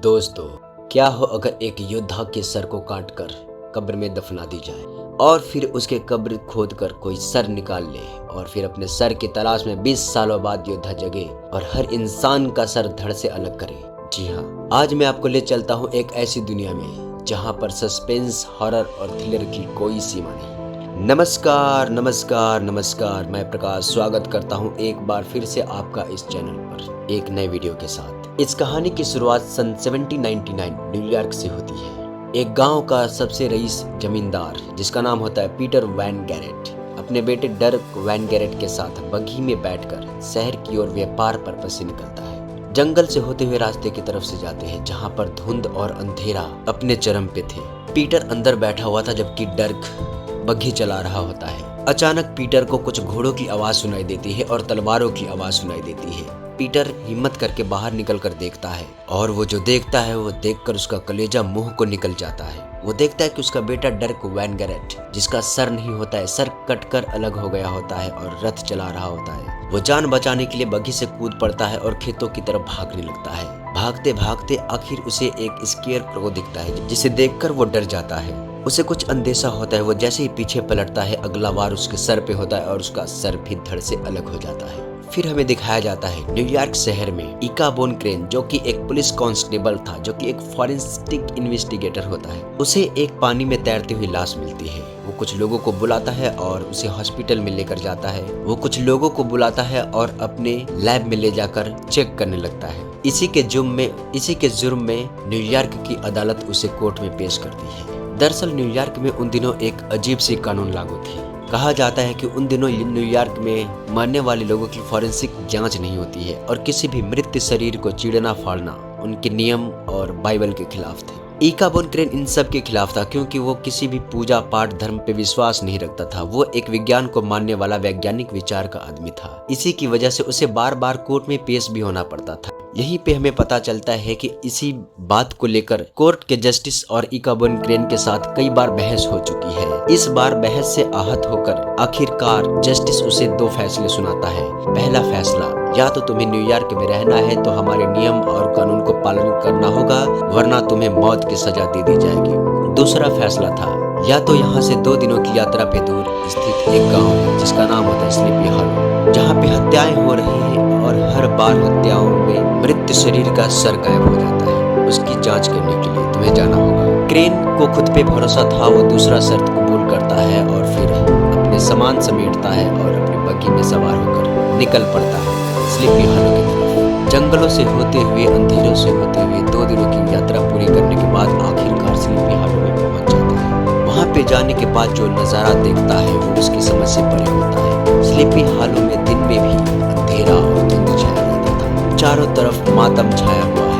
दोस्तों, क्या हो अगर एक योद्धा के सर को काटकर कब्र में दफना दी जाए और फिर उसके कब्र खोदकर कोई सर निकाल ले और फिर अपने सर की तलाश में 20 सालों बाद योद्धा जगे और हर इंसान का सर धड़ से अलग करे। जी हाँ, आज मैं आपको ले चलता हूँ एक ऐसी दुनिया में जहाँ पर सस्पेंस, हॉरर और थ्रिलर की कोई सीमा नहीं। नमस्कार नमस्कार नमस्कार, मैं प्रकाश स्वागत करता हूँ एक बार फिर से आपका इस चैनल पर एक नए वीडियो के साथ। इस कहानी की शुरुआत सन 1799 न्यूयॉर्क से होती है। एक गांव का सबसे रईस जमींदार जिसका नाम होता है पीटर वैन गैरेट अपने बेटे डर्क वैन गैरेट के साथ बग्घी में बैठकर शहर की ओर व्यापार पर्पस से निकलता है। जंगल से होते हुए रास्ते की तरफ से जाते हैं जहाँ पर धुंध और अंधेरा अपने चरम पे थे। पीटर अंदर बैठा हुआ था जबकि डर्क बग्घी चला रहा होता है। अचानक पीटर को कुछ घोड़ों की आवाज सुनाई देती है और तलवारों की आवाज सुनाई देती है। पीटर हिम्मत करके बाहर निकलकर देखता है और वो जो देखता है वो देखकर उसका कलेजा मुंह को निकल जाता है। वो देखता है कि उसका बेटा डर्क वैन गैरेट, जिसका सर नहीं होता है, सर कटकर अलग हो गया होता है और रथ चला रहा होता है। वो जान बचाने के लिए बग्घी से कूद पड़ता है और खेतों की तरफ भागने लगता है। भागते भागते आखिर उसे एक स्केयरक्रो दिखता है जिसे देखकर वो डर जाता है। उसे कुछ अंदेशा होता है। वो जैसे ही पीछे पलटता है अगला वार उसके सर पे होता है और उसका सर भी धड़ से अलग हो जाता है। फिर हमें दिखाया जाता है न्यूयॉर्क शहर में इकाबोन क्रेन, जो कि एक पुलिस कांस्टेबल था, जो कि एक फॉरेंसिक इन्वेस्टिगेटर होता है। उसे एक पानी में तैरती हुई लाश मिलती है। वो कुछ लोगों को बुलाता है और उसे हॉस्पिटल में लेकर जाता है। वो कुछ लोगों को बुलाता है और अपने लैब में ले जाकर चेक करने लगता है। इसी के जुर्म में न्यूयॉर्क की अदालत उसे कोर्ट में पेश करती है। दरअसल न्यूयॉर्क में उन दिनों एक अजीब सी कानून लागू थी। कहा जाता है कि उन दिनों न्यूयॉर्क में मरने वाले लोगों की फॉरेंसिक जांच नहीं होती है और किसी भी मृत शरीर को चीरना फाड़ना उनके नियम और बाइबल के खिलाफ थे। इकाबोन क्रेन इन सब के खिलाफ था क्योंकि वो किसी भी पूजा पाठ धर्म पे विश्वास नहीं रखता था। वो एक विज्ञान को मानने वाला वैज्ञानिक विचार का आदमी था। इसी की वजह से उसे बार बार कोर्ट में पेश भी होना पड़ता था। यहीं पे हमें पता चलता है कि इसी बात को लेकर कोर्ट के जस्टिस और इकाबोन क्रेन के साथ कई बार बहस हो चुकी है। इस बार बहस से आहत होकर आखिरकार जस्टिस उसे 2 फैसले सुनाता है। पहला फैसला, या तो तुम्हें न्यूयॉर्क में रहना है तो हमारे नियम और कानून को पालन करना होगा, वरना तुम्हें मौत की सजा दे दी जाएगी। दूसरा फैसला था, या तो यहाँ से 2 दिनों की यात्रा पे दूर स्थित एक गांव है जिसका नाम होता है स्लीपी हॉलो, जहाँ पे हत्याएं हो रही हैं और हर बार हत्याओं में मृत शरीर का सर गायब हो जाता है। उसकी जांच करने के लिए तुम्हें जाना होगा। क्रेन को खुद पे भरोसा था। वो दूसरा शर्त कबूल करता है और फिर अपने सामान समेटता है और अपनी बग्घी में सवार होकर निकल पड़ता है स्लीपी हॉलो की तरफ। जंगलों से होते हुए, अंधेरों से होते हुए 2 दिनों की यात्रा पूरी करने के बाद आखिरकार स्लीपी हॉलो में पहुंच जाता है। वहां पे जाने के बाद जो नजारा देखता है वो उसकी समझ से परे होता है। स्लीपी हॉलो में दिन में भी अंधेरा और धुंध छाया रहता था। चारों तरफ मातम छाया हुआ है।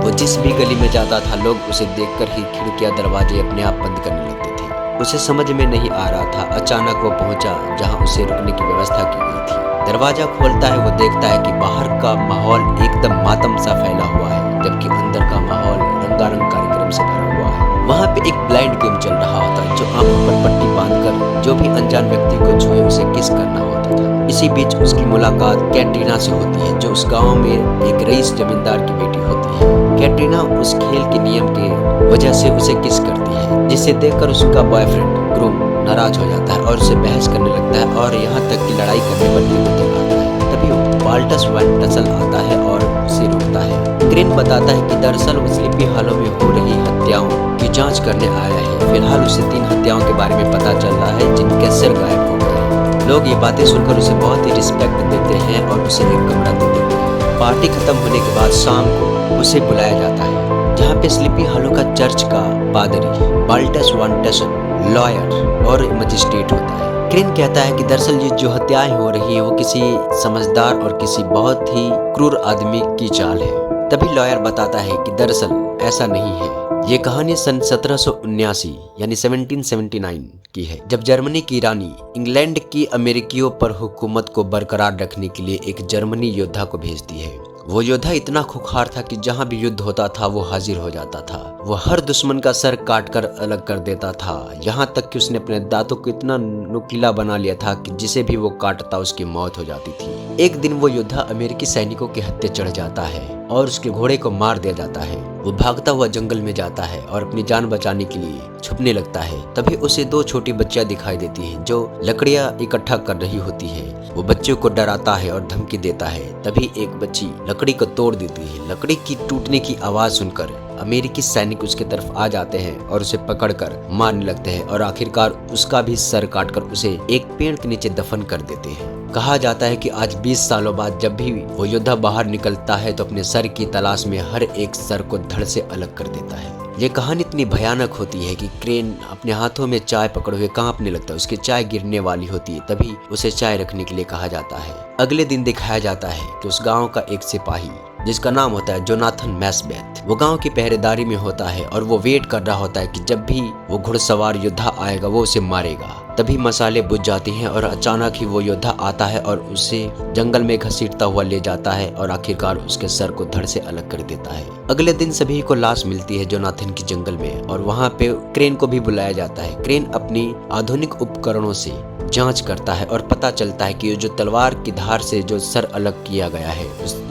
वो जिस भी गली में जाता था लोग उसे देखकर ही खिड़कियां दरवाजे अपने आप बंद करने लगते थे। उसे समझ में नहीं आ रहा था। अचानक वो पहुंचा जहां उसे रुकने की व्यवस्था की गई थी। दरवाजा खोलता है। वो देखता है कि बाहर का माहौल एकदम मातम सा फैला हुआ है जबकि अंदर का माहौल रंगारंग कार्यक्रम से भरा हुआ है। वहाँ पे एक ब्लाइंड गेम चल रहा होता है जो आंखों पर पट्टी बांधकर जो भी अनजान व्यक्ति को छुए उसे किस करना होता था। इसी बीच उसकी मुलाकात कैटरीना से होती है जो उस गांव में एक रईस जमींदार की बेटी होती है। कैटरीना उस खेल के नियम के वजह से उसे किस करती है, जिसे देखकर उसका बॉयफ्रेंड ग्रूम नाराज हो जाता है और उसे बहस करने लगता है और यहाँ तक कि लड़ाई करने पर भी उतर आता है। तभी वाल्टस वैन टसल आता है और उसे रोकता है। क्रेन बताता है कि दरअसल वो स्लीपी हॉलो में हो रही हत्याओं की जांच करने आया है। फिलहाल उसे 3 हत्याओं के बारे में पता चल रहा है जिनके सिर गायब हो गए हैं। लोग ये बातें सुनकर उसे बहुत ही रिस्पेक्ट देते हैं और उसे एक कमरा दे देते हैं। पार्टी खत्म होने के बाद शाम को उसे बुलाया जाता है जहाँ पे स्लीपी हॉलो का चर्च का पादरी वाल्टस वैन टसल लॉयर और मजिस्ट्रेट होता है। क्रेन कहता है कि दरअसल ये जो हत्याएं हो रही है वो किसी समझदार और किसी बहुत ही क्रूर आदमी की चाल है। तभी लॉयर बताता है कि दरअसल ऐसा नहीं है। ये कहानी सन 1779 यानी 1779 की है, जब जर्मनी की रानी इंग्लैंड की अमेरिकियों पर हुकूमत को बरकरार रखने के लिए एक जर्मनी योद्धा को भेजती है। वो योद्धा इतना खुखार था कि जहाँ भी युद्ध होता था वो हाजिर हो जाता था। वो हर दुश्मन का सर काटकर अलग कर देता था। यहाँ तक कि उसने अपने दांतों को इतना नुकीला बना लिया था कि जिसे भी वो काटता उसकी मौत हो जाती थी। एक दिन वो योद्धा अमेरिकी सैनिकों के हत्थे चढ़ जाता है और उसके घोड़े को मार दिया जाता है। वो भागता हुआ जंगल में जाता है और अपनी जान बचाने के लिए छुपने लगता है। तभी उसे दो छोटी बच्चियां दिखाई देती हैं जो लकड़ियां इकट्ठा कर रही होती है। वो बच्चों को डराता है और धमकी देता है। तभी एक बच्ची लकड़ी को तोड़ देती है। लकड़ी की टूटने की आवाज सुनकर अमेरिकी सैनिक उसके तरफ आ जाते हैं और उसे पकड़कर मारने लगते हैं और आखिरकार उसका भी सर काटकर उसे एक पेड़ के नीचे दफन कर देते हैं। कहा जाता है कि आज 20 सालों बाद जब भी वो योद्धा बाहर निकलता है तो अपने सर की तलाश में हर एक सर को धड़ से अलग कर देता है। ये कहानी इतनी भयानक होती है कि क्रेन अपने हाथों में चाय पकड़े हुए कांपने लगता है। उसकी चाय गिरने वाली होती है, तभी उसे चाय रखने के लिए कहा जाता है। अगले दिन दिखाया जाता है कि उस गांव का एक सिपाही जिसका नाम होता है जोनाथन मैसबेथ, वो गांव की पहरेदारी में होता है और वो वेट कर रहा होता है कि जब भी वो घुड़सवार योद्धा आएगा वो उसे मारेगा। तभी मसाले बुझ जाती हैं और अचानक ही वो योद्धा आता है और उसे जंगल में घसीटता हुआ ले जाता है और आखिरकार उसके सर को धड़ से अलग कर देता है। अगले दिन सभी को लाश मिलती है जोनाथन की जंगल में और वहाँ पे क्रेन को भी बुलाया जाता है। क्रेन अपनी आधुनिक उपकरणों से जांच करता है और पता चलता है कि जो तलवार की धार से जो सर अलग किया गया है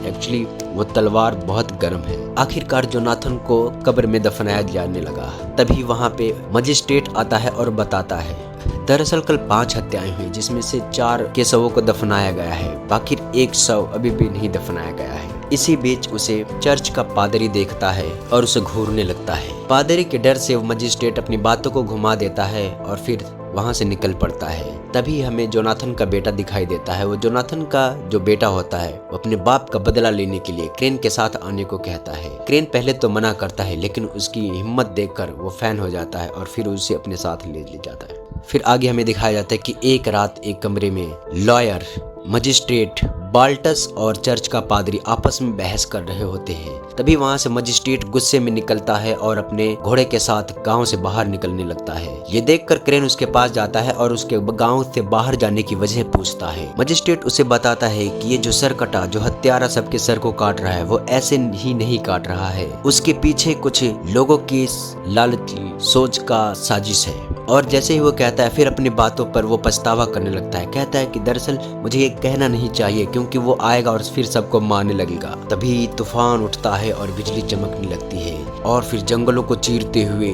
एक्चुअली वो तलवार बहुत गर्म है। आखिरकार जोनाथन को कब्र में दफनाया जाने लगा। तभी वहाँ पे मजिस्ट्रेट आता है और बताता है दरअसल कल 5 हत्याएं हुई जिसमें से 4 के शवों को दफनाया गया है, बाकी एक शव अभी भी नहीं दफनाया गया है। इसी बीच उसे चर्च का पादरी देखता है और उसे घूरने लगता है। पादरी के डर से वो मजिस्ट्रेट अपनी बातों को घुमा देता है और फिर वहां से निकल पड़ता है। तभी हमें जोनाथन का बेटा दिखाई देता है। वो जोनाथन का जो बेटा होता है वो अपने बाप का बदला लेने के लिए क्रेन के साथ आने को कहता है। क्रेन पहले तो मना करता है लेकिन उसकी हिम्मत देखकर वो फैन हो जाता है और फिर उसे अपने साथ ले जाता है। फिर आगे हमें दिखाया जाता है कि एक रात एक कमरे में लॉयर, मजिस्ट्रेट, बाल्टस और चर्च का पादरी आपस में बहस कर रहे होते हैं। तभी वहां से मजिस्ट्रेट गुस्से में निकलता है और अपने घोड़े के साथ गांव से बाहर निकलने लगता है। ये देखकर क्रेन उसके पास जाता है और उसके गांव से बाहर जाने की वजह पूछता है। मजिस्ट्रेट उसे बताता है कि ये जो सर कटा, जो हत्यारा सबके सर को काट रहा है वो ऐसे ही नहीं काट रहा है, उसके पीछे कुछ लोगों की लालची सोच का साजिश है। और जैसे ही वो कहता है फिर अपनी बातों पर वो पछतावा करने लगता है। कहता है कि दरअसल मुझे ये कहना नहीं चाहिए क्योंकि वो आएगा और फिर सबको मारने लगेगा। तभी तूफान उठता है और बिजली चमकने लगती है और फिर जंगलों को चीरते हुए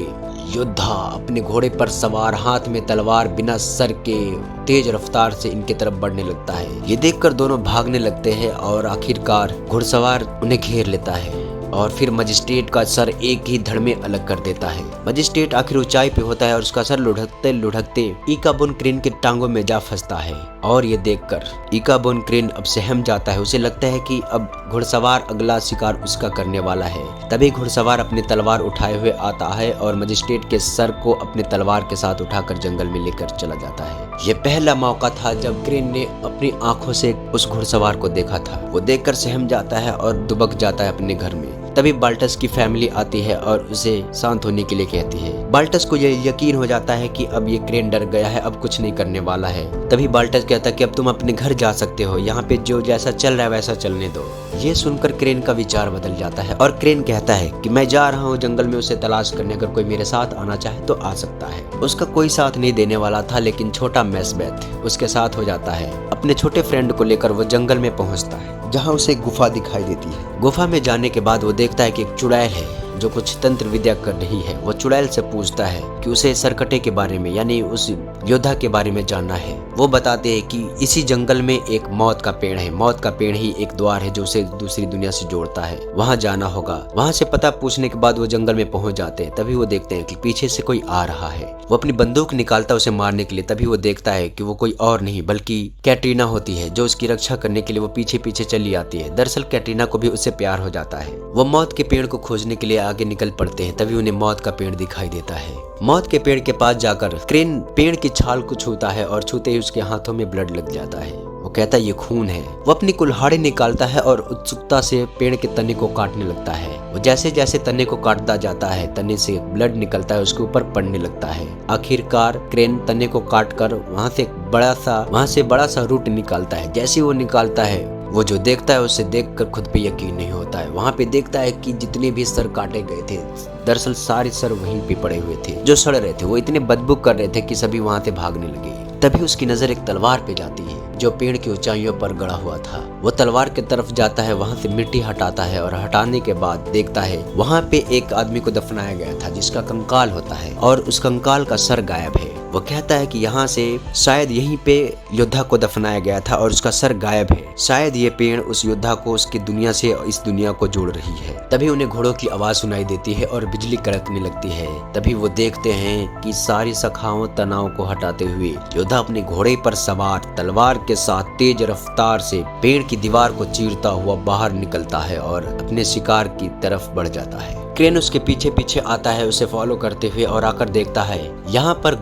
योद्धा अपने घोड़े पर सवार हाथ में तलवार बिना सर के तेज रफ्तार से इनके तरफ बढ़ने लगता है। ये देखकर दोनों भागने लगते हैं और आखिरकार घुड़सवार उन्हें घेर लेता है और फिर मजिस्ट्रेट का सर एक ही धड़ में अलग कर देता है। मजिस्ट्रेट आखिर ऊंचाई पे होता है और उसका सर लुढ़कते लुढ़कते इकाबोन क्रेन के टांगों में जा फंसता है और ये देखकर इकाबोन क्रेन अब सहम जाता है। उसे लगता है कि अब घुड़सवार अगला शिकार उसका करने वाला है। तभी घुड़सवार अपनी तलवार उठाए हुए आता है और मजिस्ट्रेट के सर को अपने तलवार के साथ उठाकर जंगल में लेकर चला जाता है। ये पहला मौका था जब क्रेन ने अपनी आंखों से उस घुड़सवार को देखा था। वो देखकर सहम जाता है और दुबक जाता है अपने घर में। तभी बाल्टस की फैमिली आती है और उसे शांत होने के लिए कहती है। बाल्टस को यह यकीन हो जाता है कि अब ये क्रेन डर गया है, अब कुछ नहीं करने वाला है। तभी बाल्टस कहता है कि अब तुम अपने घर जा सकते हो, यहाँ पे जो जैसा चल रहा है वैसा चलने दो। ये सुनकर क्रेन का विचार बदल जाता है और क्रेन कहता है कि मैं जा रहा हूँ जंगल में उसे तलाश करने, अगर कोई मेरे साथ आना चाहे तो आ सकता है। उसका कोई साथ नहीं देने वाला था लेकिन छोटा मैसबेथ उसके साथ हो जाता है। अपने छोटे फ्रेंड को लेकर वो जंगल में पहुंचता है जहां उसे गुफा दिखाई देती है। गुफा में जाने के बाद वो देखता है कि एक चुड़ैल है जो कुछ तंत्र विद्या कर रही है। वो चुड़ैल से पूछता है कि उसे सरकटे के बारे में यानी उस योद्धा के बारे में जानना है। वो बताते हैं कि इसी जंगल में एक मौत का पेड़ है। मौत का पेड़ ही एक द्वार है जो उसे दूसरी दुनिया से जोड़ता है, वहाँ जाना होगा। वहाँ से पता पूछने के बाद वो जंगल में पहुंच जाते हैं। तभी वो देखते हैं कि पीछे से कोई आ रहा है। वो अपनी बंदूक निकालता है उसे मारने के लिए। तभी वो देखता है कि वो कोई और नहीं बल्कि कैटरीना होती है जो उसकी रक्षा करने के लिए वो पीछे पीछे चली आती है। दरअसल कैटरीना को भी उससे प्यार हो जाता है। वो मौत के पेड़ को खोजने के लिए आगे निकल पड़ते हैं। तभी उन्हें मौत का पेड़ दिखाई देता है। मौत के पेड़ के पास जाकर क्रेन पेड़ की छाल को छूता है और छूते ही उसके हाथों में ब्लड लग जाता है। वो कहता है ये खून है। वो अपनी कुल्हाड़ी निकालता है और उत्सुकता से पेड़ के तने को काटने लगता है। वो जैसे जैसे तने को काटता जाता है तने से ब्लड निकलता है, उसके ऊपर पड़ने लगता है। आखिरकार क्रेन तने को काटकर वहाँ से बड़ा सा रूट निकालता है। जैसे वो निकालता है वो जो देखता है उसे देखकर खुद पे यकीन नहीं होता है। वहाँ पे देखता है कि जितने भी सर काटे गए थे दरअसल सारे सर वहीं पे पड़े हुए थे जो सड़ रहे थे। वो इतने बदबू कर रहे थे कि सभी वहाँ से भागने लगे। तभी उसकी नजर एक तलवार पे जाती है जो पेड़ की ऊंचाइयों पर गड़ा हुआ था। वो तलवार की तरफ जाता है, वहाँ से मिट्टी हटाता है और हटाने के बाद देखता है वहाँ पे एक आदमी को दफनाया गया था जिसका कंकाल होता है और उस कंकाल का सर गायब है। वो कहता है कि यहाँ से शायद यहीं पे योद्धा को दफनाया गया था और उसका सर गायब है। शायद ये पेड़ उस योद्धा को उसकी दुनिया से इस दुनिया को जोड़ रही है। तभी उन्हें घोड़ों की आवाज सुनाई देती है और बिजली कड़कने लगती है। तभी वो देखते हैं कि सारी शाखाओं तनाव को हटाते हुए योद्धा अपने घोड़े पर सवार तलवार के साथ तेज रफ्तार से पेड़ की दीवार को चीरता हुआ बाहर निकलता है और अपने शिकार की तरफ बढ़ जाता है। क्रेन उसके पीछे पीछे आता है उसे फॉलो करते हुए और आकर देखता है यहाँ पर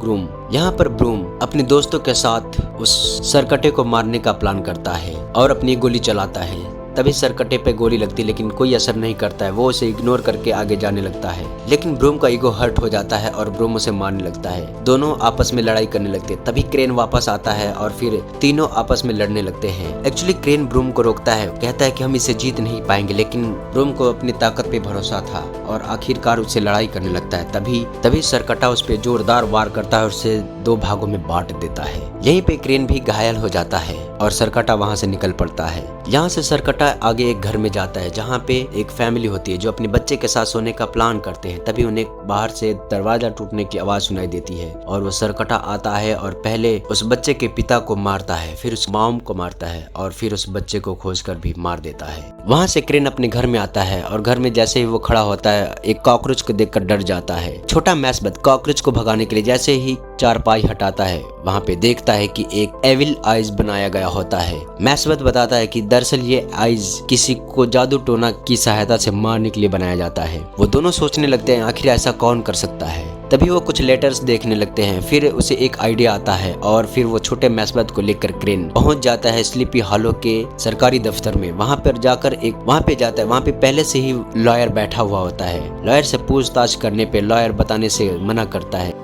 ब्रूम अपने दोस्तों के साथ उस सरकटे को मारने का प्लान करता है और अपनी गोली चलाता है। तभी सरकटे पे गोली लगती है लेकिन कोई असर नहीं करता है। वो उसे इग्नोर करके आगे जाने लगता है लेकिन ब्रूम का ईगो हर्ट हो जाता है और ब्रूम उसे मारने लगता है। दोनों आपस में लड़ाई करने लगते हैं। तभी क्रेन वापस आता है और फिर तीनों आपस में लड़ने लगते हैं। एक्चुअली क्रेन ब्रूम को रोकता है, कहता है कि हम इसे जीत नहीं पाएंगे, लेकिन ब्रूम को अपनी ताकत पे भरोसा था और आखिरकार उससे लड़ाई करने लगता है। तभी सरकटा उस पे जोरदार वार करता है और उसे 2 भागों में बांट देता है। यहीं पे क्रेन भी घायल हो जाता है और सरकटा वहाँ से निकल पड़ता है। यहाँ से सरकटा आगे एक घर में जाता है जहाँ पे एक फैमिली होती है जो अपने बच्चे के साथ सोने का प्लान करते हैं। तभी उन्हें बाहर से दरवाजा टूटने की आवाज सुनाई देती है और वो सरकटा आता है और पहले उस बच्चे के पिता को मारता है, फिर उस मॉम को मारता है और फिर उस बच्चे को खोजकर भी मार देता है। वहाँ से क्रेन अपने घर में आता है और घर में जैसे ही वो खड़ा होता है एक कॉकरोच को देखकर डर जाता है। छोटा मैसबत कॉकरोच को भगाने के लिए जैसे ही चारपाई हटाता है वहाँ पे देखता है कि एक एविल आइज बनाया गया होता है। मैसबत बताता है कि दरअसल ये आइज किसी को जादू टोना की सहायता से मारने के लिए बनाया जाता है। वो दोनों सोचने लगते हैं आखिर ऐसा कौन कर सकता है। तभी वो कुछ लेटर्स देखने लगते हैं, फिर उसे एक आइडिया आता है और फिर वो छोटे मैसबत को लेकर क्रेन पहुंच जाता है स्लीपी हॉलो के सरकारी दफ्तर में। वहाँ पे पहले से ही लॉयर बैठा हुआ होता है। लॉयर से पूछताछ करने पे लॉयर बताने से मना करता है।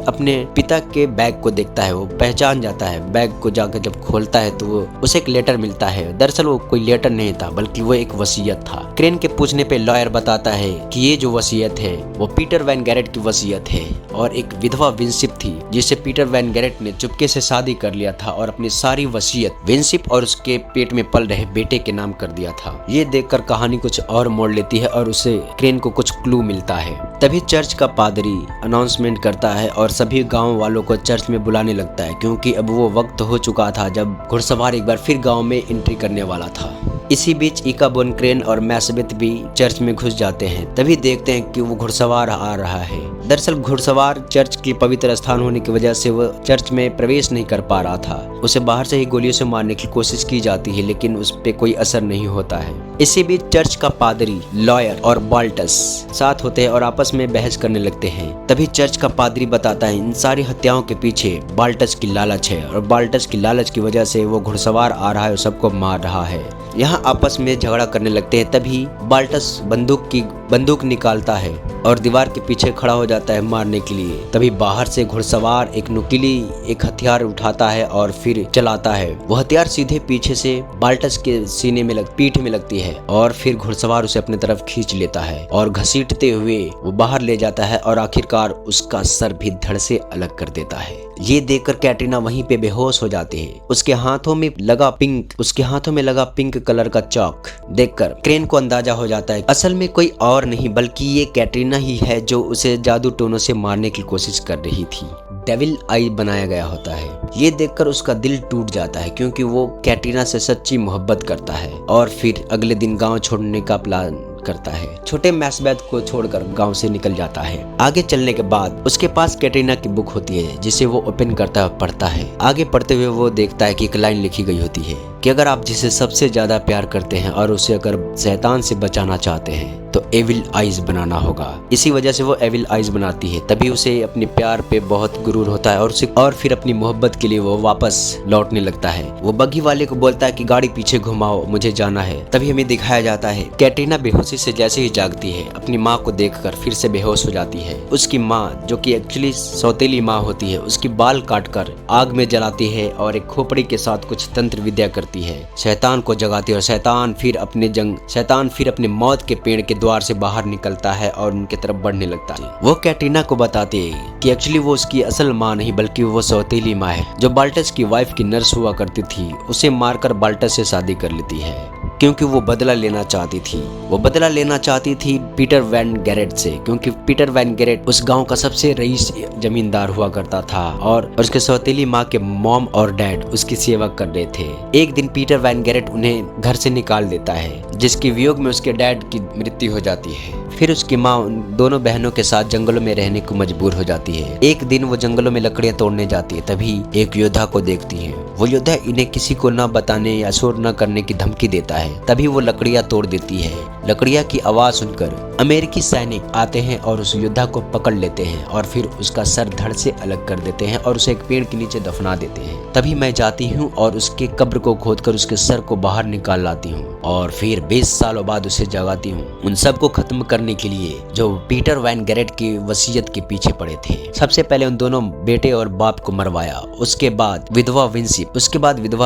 अपने पिता के बैग को देखता है, वो पहचान जाता है। बैग को जाकर जब खोलता है तो वो उसे एक लेटर मिलता है। दरअसल वो कोई लेटर नहीं था बल्कि वो एक वसीयत था। क्रेन के पूछने पे लॉयर बताता है कि ये जो वसीयत है वो पीटर वैन गैरेट की वसीयत है और एक विधवा विंसिप थी जिसे पीटर वैन गैरेट ने चुपके से शादी कर लिया था और अपनी सारी वसीयत विंसिप और उसके पेट में पल रहे बेटे के नाम कर दिया था। ये देखकर कहानी कुछ और मोड़ लेती है और उसे क्रेन को कुछ क्लू मिलता है। तभी चर्च का पादरी अनाउंसमेंट करता है और सभी गांव वालों को चर्च में बुलाने लगता है क्योंकि अब वो वक्त हो चुका था जब घुड़सवार एक बार फिर गांव में एंट्री करने वाला था। इसी बीच इकाबोन, क्रेन और मैसबेथ भी चर्च में घुस जाते हैं। तभी देखते हैं कि वो घुड़सवार आ रहा है। दरअसल घुड़सवार चर्च की पवित्र स्थान होने की वजह से वो चर्च में प्रवेश नहीं कर पा रहा था। उसे बाहर से ही गोलियों से मारने की कोशिश की जाती है लेकिन उस पे कोई असर नहीं होता है। इसी बीच चर्च का पादरी, लॉयर और बाल्टस साथ होते हैं और आपस में बहस करने लगते हैं। तभी चर्च का पादरी बताता है इन सारी हत्याओं के पीछे बाल्टस की लालच है और बाल्टस की लालच की वजह से वो घुड़सवार आ रहा है और सबको मार रहा है। यहाँ आपस में झगड़ा करने लगते हैं। तभी बाल्टस बंदूक निकालता है और दीवार के पीछे खड़ा हो जाता है मारने के लिए। तभी बाहर से घुड़सवार एक नुकीली एक हथियार उठाता है और फिर चलाता है। वो हथियार सीधे पीछे से बाल्टस के सीने में पीठ में लगती है और फिर घुड़सवार उसे अपनी तरफ खींच लेता है और घसीटते हुए वो बाहर ले जाता है और आखिरकार उसका सर भी धड़ से अलग कर देता है। ये देखकर कैटरीना वहीं पे बेहोश हो जाती है। उसके हाथों में लगा पिंक कलर का चौक देखकर क्रेन को अंदाजा हो जाता है असल में कोई और नहीं बल्कि ये कैटरीना ही है जो उसे जादू टोनों से मारने की कोशिश कर रही थी। डेविल आई बनाया गया होता है। ये देखकर उसका दिल टूट जाता है क्योंकि वो कैटरीना से सच्ची मोहब्बत करता है और फिर अगले दिन गांव छोड़ने का प्लान करता है। छोटे मैसबेथ को छोड़कर गांव से निकल जाता है। आगे चलने के बाद उसके पास कैटरीना की बुक होती है जिसे वो ओपन करता है, पढ़ता है। आगे पढ़ते हुए वो देखता है कि एक लाइन लिखी गई होती है कि अगर आप जिसे सबसे ज्यादा प्यार करते हैं और उसे अगर शैतान से बचाना चाहते हैं तो एविल आइज बनाना होगा। इसी वजह से वो एविल आइज बनाती है। तभी उसे अपने प्यार पे बहुत गुरूर होता है और फिर अपनी मोहब्बत के लिए वो वापस लौटने लगता है। वो बग्गी वाले को बोलता है कि गाड़ी पीछे घुमाओ, मुझे जाना है। तभी हमें दिखाया जाता है कैटरीना बेहोशी से जैसे ही जागती है अपनी माँ को देखकर फिर से बेहोश हो जाती है। उसकी माँ जो कि एक्चुअली सौतेली माँ होती है उसकी बाल काटकर आग में जलाती है और एक खोपड़ी के साथ कुछ तंत्र विद्या करती है। शैतान को जगाती है और शैतान फिर अपने मौत के पेड़ के द्वार से बाहर निकलता है और उनके तरफ बढ़ने लगता है। वो कैटरीना को बताते हैं कि एक्चुअली वो उसकी असल माँ नहीं बल्कि वो सौतेली माँ है, जो बाल्टस की वाइफ की नर्स हुआ करती थी। उसे मारकर बाल्टस से शादी कर लेती है क्योंकि वो बदला लेना चाहती थी। वो बदला लेना चाहती थी पीटर वैन गैरेट से, क्योंकि पीटर वैन गैरेट उस गांव का सबसे रईस जमींदार हुआ करता था और उसके सौतेली माँ के मॉम और डैड उसकी सेवा कर रहे थे। एक दिन पीटर वैन गैरेट उन्हें घर से निकाल देता है, जिसके वियोग में उसके डैड की मृत्यु हो जाती है। फिर उसकी माँ उन दोनों बहनों के साथ जंगलों में रहने को मजबूर हो जाती है। एक दिन वो जंगलों में लकड़ियां तोड़ने जाती है, तभी एक योद्धा को देखती है। वो योद्धा इन्हें किसी को न बताने या शोर न करने की धमकी देता है। तभी वो लकड़ियां तोड़ देती है। लकड़ियां की आवाज सुनकर अमेरिकी सैनिक आते हैं और उस योद्धा को पकड़ लेते हैं और फिर उसका सर धड़ से अलग कर देते हैं और उसे एक पेड़ के नीचे दफना देते हैं। तभी मैं जाती हूँ और उसके कब्र को खोदकर उसके सर को बाहर निकाल लाती हूँ और फिर 20 सालों बाद उसे जगाती हूँ, उन सबको खत्म करने के लिए जो पीटर वैन गैरेट की वसीयत के पीछे पड़े थे। सबसे पहले उन दोनों बेटे और बाप को मरवाया, उसके बाद विधवा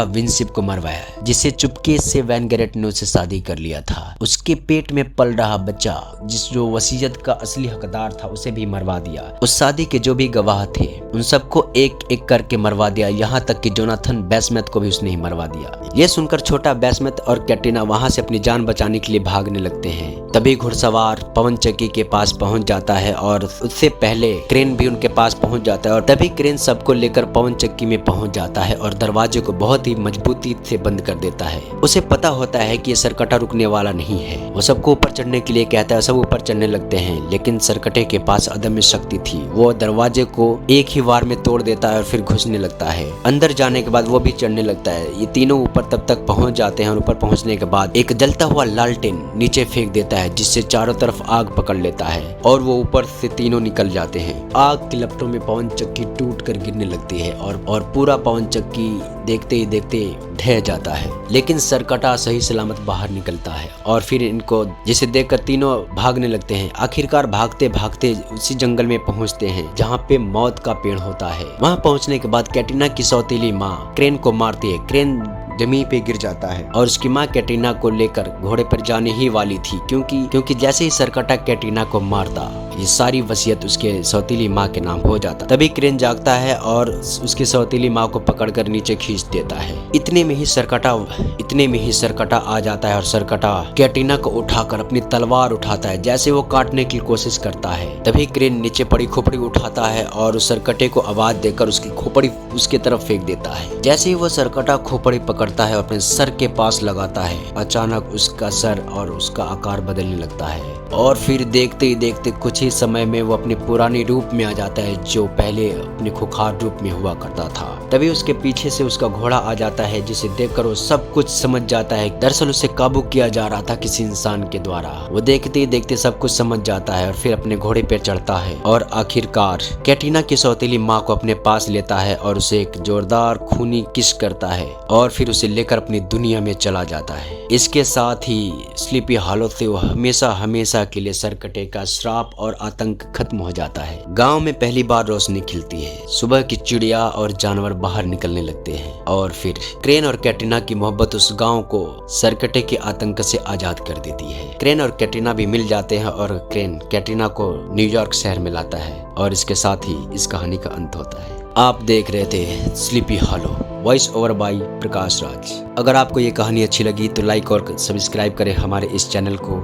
विंसिप को मरवाया, जिसे चुपके से वैन गैरेट ने उससे शादी कर लिया था। उसके पेट में पल रहा बच्चा जो वसीयत का असली हकदार था उसे भी मरवा दिया। उस शादी के जो भी गवाह थे उन सबको एक एक करके मरवा दिया, यहाँ तक कि जोनाथन बेसमेथ को भी उसने ही मरवा दिया। ये सुनकर छोटा बेसमेथ और कैटरीना वहां से अपनी जान बचाने के लिए भागने लगते हैं। तभी घुड़सवार पवन चक्की के पास पहुंच जाता है और उससे पहले क्रेन भी उनके पास पहुंच जाता है और तभी क्रेन सबको लेकर पवन चक्की में पहुंच जाता है और दरवाजे को बहुत ही मजबूती से बंद कर देता है। उसे पता होता है कि ये सरकटा रुकने वाला नहीं है। वो सबको ऊपर चढ़ने के लिए कहता है, सब ऊपर चढ़ने लगते हैं, लेकिन सरकटे के पास अदम्य शक्ति थी। वो दरवाजे को एक ही वार में तोड़ देता है और फिर घुसने लगता है। अंदर जाने के बाद वो भी चढ़ने लगता है। ये तीनों ऊपर तब तक पहुंच जाते हैं और ऊपर पहुंचने के बाद एक जलता हुआ लालटेन नीचे फेंक देता है, जिससे चारों तरफ आग पकड़ लेता है और वो ऊपर से तीनों निकल जाते हैं। आग की लपटों में पवन चक्की टूट कर गिरने लगती है और पूरा पवन चक्की देखते ही देखते ढह जाता है, लेकिन सरकटा सही सलामत बाहर निकलता है और फिर इनको जिसे देखकर तीनों भागने लगते हैं। आखिरकार भागते भागते उसी जंगल में पहुंचते हैं जहां पे मौत का पेड़ होता है। वहां पहुंचने के बाद कैटरीना की सौतेली माँ क्रेन को मारती है। क्रेन जमीन पे गिर जाता है और उसकी माँ कैटरीना को लेकर घोड़े पर जाने ही वाली थी, क्योंकि जैसे ही सरकटा कैटरीना को मारता ये सारी वसीयत उसके सौतीली माँ के नाम हो जाता। तभी क्रेन जागता है और उसकी सौतीली माँ को पकड़कर नीचे खींच देता है। इतने में ही सरकटा आ जाता है और सरकटा कैटरीना को उठाकर अपनी तलवार उठाता है। जैसे वो काटने की कोशिश करता है तभी क्रेन नीचे पड़ी खोपड़ी उठाता है और उस सरकटे को आवाज देकर उसकी खोपड़ी उसके तरफ फेंक देता है। जैसे ही वो सरकटा खोपड़ी पकड़ता है और अपने सर के पास लगाता है, अचानक उसका सर और उसका आकार बदलने लगता है और फिर देखते ही देखते कुछ ही समय में वो अपने पुराने रूप में आ जाता है, जो पहले अपने खुखार रूप में हुआ करता था। तभी उसके पीछे से उसका घोड़ा आ जाता है, जिसे देखकर वो सब कुछ समझ जाता है। दरअसल उसे काबू किया जा रहा था किसी इंसान के द्वारा। वो देखते ही देखते सब कुछ समझ जाता है और फिर अपने घोड़े पर चढ़ता है और आखिरकार कैटरीना की सौतेली माँ को अपने पास लेता है और उसे एक जोरदार खूनी किस करता है और फिर उसे लेकर अपनी दुनिया में चला जाता है। इसके साथ ही स्लीपी हॉलो से वो हमेशा के लिए सरकटे का श्राप और आतंक खत्म हो जाता है। गांव में पहली बार रोशनी खिलती है। सुबह की चिड़िया और जानवर बाहर निकलने लगते हैं और फिर क्रेन और कैटरीना की मोहब्बत उस गांव को सरकटे के आतंक से आजाद कर देती है। क्रेन और कैटरीना भी मिल जाते हैं और क्रेन कैटरीना को न्यूयॉर्क शहर में लाता है और इसके साथ ही इस कहानी का अंत होता है। आप देख रहे थे sleepy hollow, voice over by Prakash Raj. अगर आपको ये कहानी अच्छी लगी तो लाइक और सब्सक्राइब करें हमारे इस चैनल को।